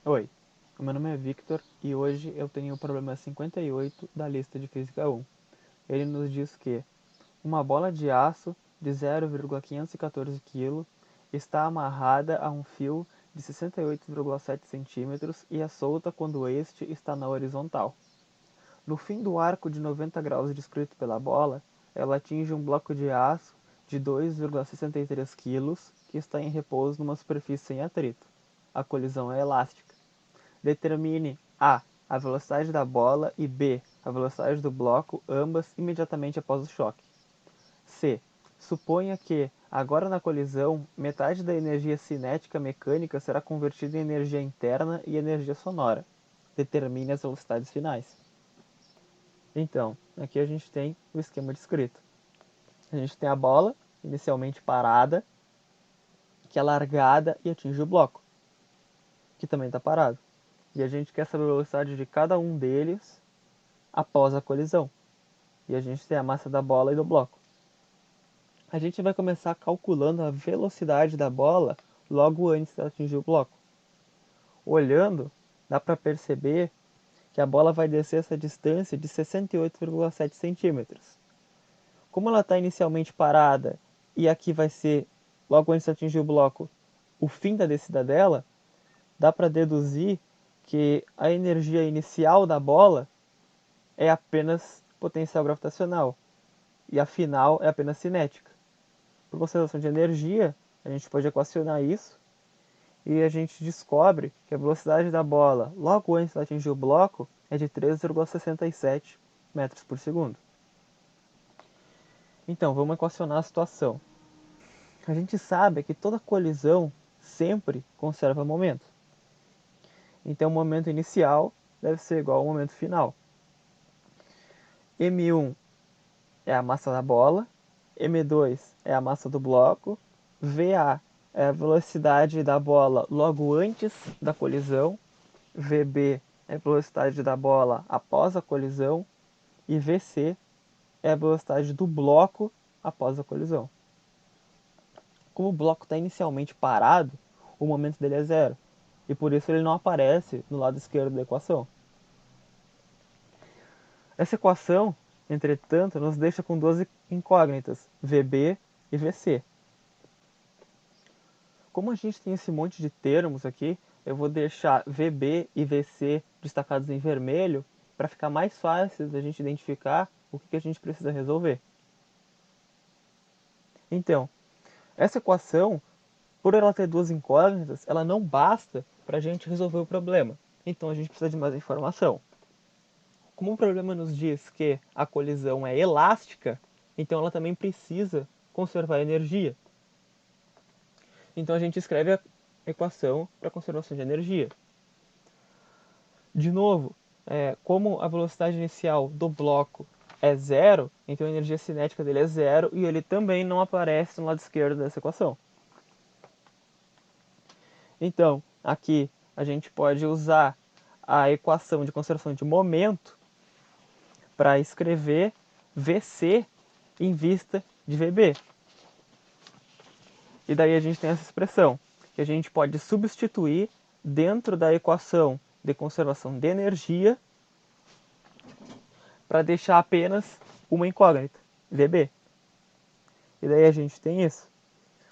Oi, o meu nome é Victor e hoje eu tenho o problema 58 da lista de Física 1. Ele nos diz que uma bola de aço de 0,514 kg está amarrada a um fio de 68,7 cm e é solta quando este está na horizontal. No fim do arco de 90 graus descrito pela bola, ela atinge um bloco de aço de 2,63 kg que está em repouso numa superfície sem atrito. A colisão é elástica. Determine a velocidade da bola e b. a velocidade do bloco, ambas imediatamente após o choque. C. Suponha que, agora na colisão, metade da energia cinética mecânica será convertida em energia interna e energia sonora. Determine as velocidades finais. Então, aqui a gente tem o esquema descrito. A gente tem a bola, inicialmente parada, que é largada e atinge o bloco, que também está parado. E a gente quer saber a velocidade de cada um deles após a colisão. E a gente tem a massa da bola e do bloco. A gente vai começar calculando a velocidade da bola logo antes de atingir o bloco. Olhando, dá para perceber que a bola vai descer essa distância de 68,7 centímetros. Como ela está inicialmente parada e aqui vai ser, logo antes de atingir o bloco, o fim da descida dela, dá para deduzir que a energia inicial da bola é apenas potencial gravitacional e a final é apenas cinética. Por conservação de energia, a gente pode equacionar isso e a gente descobre que a velocidade da bola logo antes de atingir o bloco é de 3,67 metros por segundo. Então, vamos equacionar a situação. A gente sabe que toda colisão sempre conserva momento. Então, o momento inicial deve ser igual ao momento final. M1 é a massa da bola, M2 é a massa do bloco, VA é a velocidade da bola logo antes da colisão, VB é a velocidade da bola após a colisão e VC é a velocidade do bloco após a colisão. Como o bloco está inicialmente parado, o momento dele é zero e por isso ele não aparece no lado esquerdo da equação. Essa equação, entretanto, nos deixa com duas incógnitas, VB e VC. Como a gente tem esse monte de termos aqui, eu vou deixar VB e VC destacados em vermelho para ficar mais fácil da gente identificar o que a gente precisa resolver. Então, essa equação, por ela ter duas incógnitas, ela não basta para a gente resolver o problema. Então a gente precisa de mais informação. Como o problema nos diz que a colisão é elástica, então ela também precisa conservar energia. Então a gente escreve a equação para conservação de energia. De novo, como a velocidade inicial do bloco é zero, então a energia cinética dele é zero e ele também não aparece no lado esquerdo dessa equação. Então, aqui a gente pode usar a equação de conservação de momento para escrever VC em vista de VB. E daí a gente tem essa expressão, que a gente pode substituir dentro da equação de conservação de energia para deixar apenas uma incógnita, VB. E daí a gente tem isso.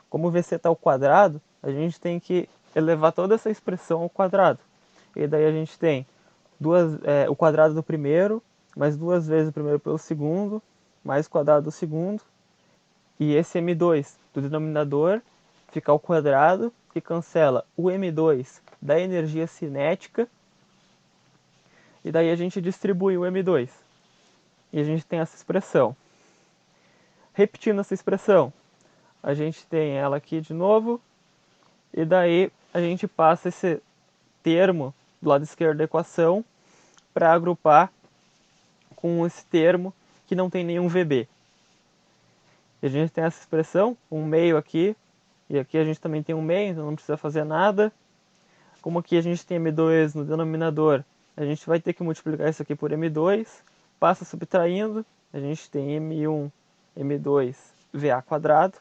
Como o VC está ao quadrado, a gente tem que elevar toda essa expressão ao quadrado. E daí a gente tem o quadrado do primeiro, mais duas vezes o primeiro pelo segundo, mais o quadrado do segundo, e esse M2 do denominador fica ao quadrado, que cancela o M2 da energia cinética, e daí a gente distribui o M2. E a gente tem essa expressão. Repetindo essa expressão, a gente tem ela aqui de novo, e daí a gente passa esse termo do lado esquerdo da equação para agrupar com esse termo que não tem nenhum VB. E a gente tem essa expressão, um meio aqui, e aqui a gente também tem um meio, então não precisa fazer nada. Como aqui a gente tem M2 no denominador, a gente vai ter que multiplicar isso aqui por M2, passa subtraindo, a gente tem M1, M2, VA quadrado.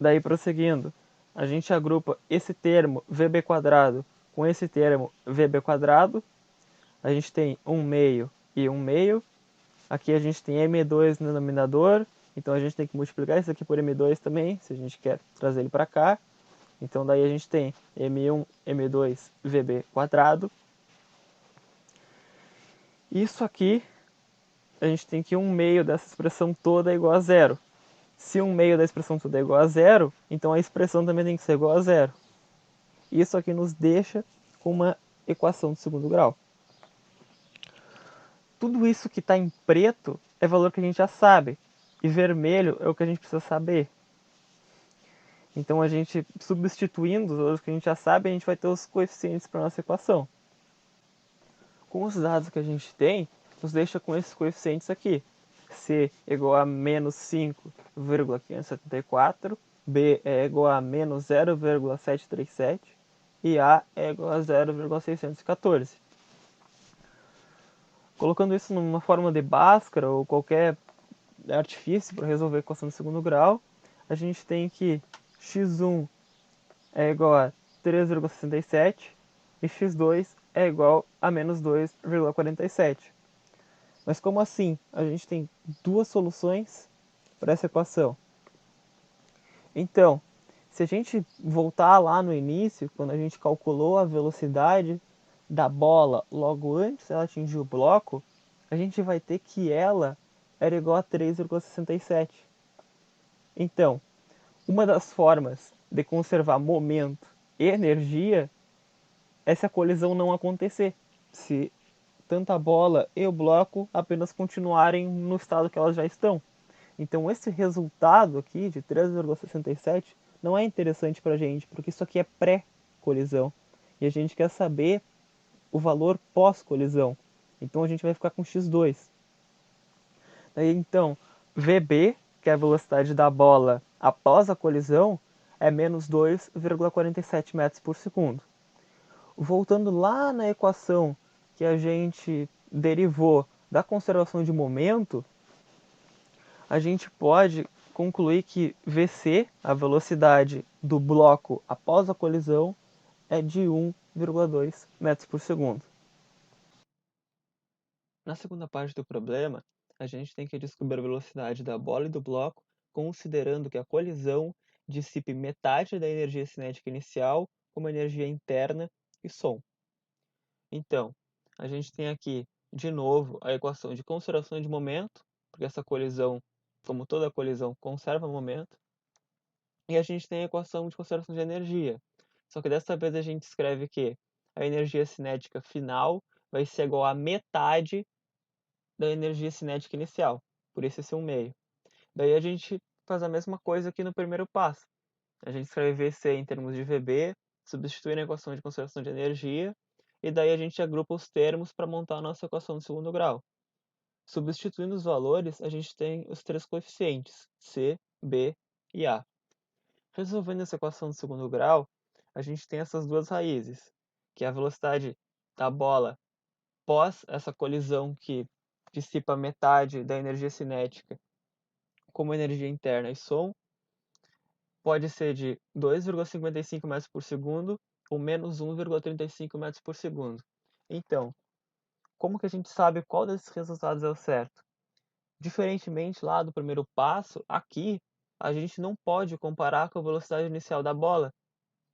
Daí prosseguindo, a gente agrupa esse termo VB quadrado com esse termo VB², a gente tem 1 meio e 1 meio. Aqui a gente tem M2 no denominador, então a gente tem que multiplicar isso aqui por M2 também, se a gente quer trazer ele para cá. Então daí a gente tem M1, M2, VB². Isso aqui, a gente tem que 1 meio dessa expressão toda é igual a zero. Se 1 meio da expressão toda é igual a zero, então a expressão também tem que ser igual a zero. Isso aqui nos deixa com uma equação de segundo grau. Tudo isso que está em preto é valor que a gente já sabe, e vermelho é o que a gente precisa saber. Então a gente, substituindo os valores que a gente já sabe, a gente vai ter os coeficientes para a nossa equação. Com os dados que a gente tem, nos deixa com esses coeficientes aqui. C é igual a menos 5,574, B é igual a menos 0,737 e A é igual a 0,614. Colocando isso numa forma de Bhaskara ou qualquer artifício para resolver a equação de segundo grau, a gente tem que x1 é igual a 3,67 e x2 é igual a menos 2,47. Mas como assim? A gente tem duas soluções para essa equação. Então, se a gente voltar lá no início, quando a gente calculou a velocidade da bola logo antes ela atingir o bloco, a gente vai ter que ela era igual a 3,67. Então, uma das formas de conservar momento e energia é se a colisão não acontecer. Se tanto a bola e o bloco apenas continuarem no estado que elas já estão. Então esse resultado aqui de 3,67 não é interessante para a gente, porque isso aqui é pré-colisão. E a gente quer saber o valor pós-colisão. Então a gente vai ficar com x2. Daí então, VB, que é a velocidade da bola após a colisão, é menos 2,47 metros por segundo. Voltando lá na equação que a gente derivou da conservação de momento, a gente pode concluir que VC, a velocidade do bloco após a colisão, é de 1,2 metros por segundo. Na segunda parte do problema, a gente tem que descobrir a velocidade da bola e do bloco, considerando que a colisão dissipe metade da energia cinética inicial como energia interna e som. Então, a gente tem aqui, de novo, a equação de conservação de momento, porque essa colisão, como toda colisão, conserva momento. E a gente tem a equação de conservação de energia. Só que dessa vez a gente escreve que a energia cinética final vai ser igual a metade da energia cinética inicial. Por isso esse 1/2. Daí a gente faz a mesma coisa aqui no primeiro passo. A gente escreve VC em termos de VB, substitui na equação de conservação de energia, e daí a gente agrupa os termos para montar a nossa equação de segundo grau. Substituindo os valores, a gente tem os três coeficientes, C, B e A. Resolvendo essa equação de segundo grau, a gente tem essas duas raízes, que é a velocidade da bola pós essa colisão que dissipa metade da energia cinética como energia interna e som, pode ser de 2,55 metros por segundo ou menos 1,35 metros por segundo. Então, como que a gente sabe qual desses resultados é o certo? Diferentemente lá do primeiro passo, aqui a gente não pode comparar com a velocidade inicial da bola.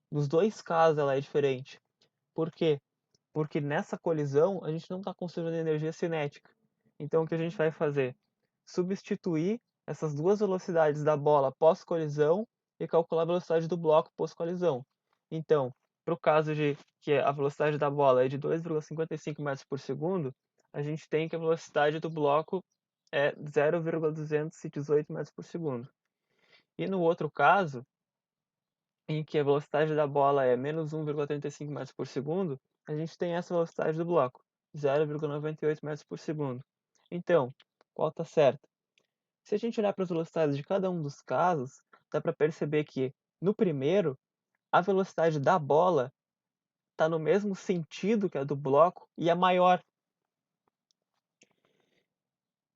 Nos dois casos ela é diferente. Por quê? Porque nessa colisão a gente não está conservando energia cinética. Então o que a gente vai fazer? Substituir essas duas velocidades da bola pós-colisão e calcular a velocidade do bloco pós-colisão. Então, para o caso de que a velocidade da bola é de 2,55 metros por segundo, a gente tem que a velocidade do bloco é 0,218 metros por segundo. E no outro caso, em que a velocidade da bola é menos 1,35 metros por segundo, a gente tem essa velocidade do bloco, 0,98 metros por segundo. Então, qual está certo? Se a gente olhar para as velocidades de cada um dos casos, dá para perceber que, no primeiro, a velocidade da bola está no mesmo sentido que a do bloco e é maior.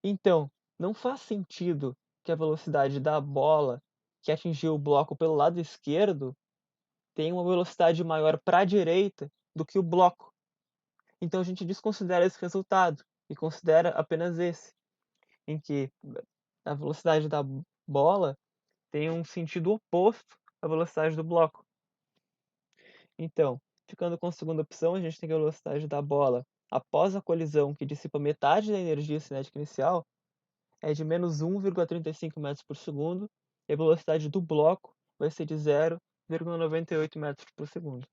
Então, não faz sentido que a velocidade da bola que atingiu o bloco pelo lado esquerdo tem uma velocidade maior para a direita do que o bloco. Então a gente desconsidera esse resultado e considera apenas esse, em que a velocidade da bola tem um sentido oposto à velocidade do bloco. Então, ficando com a segunda opção, a gente tem que a velocidade da bola após a colisão, que dissipa metade da energia cinética inicial, é de menos 1,35 metros por segundo, e a velocidade do bloco vai ser de 0,98 metros por segundo.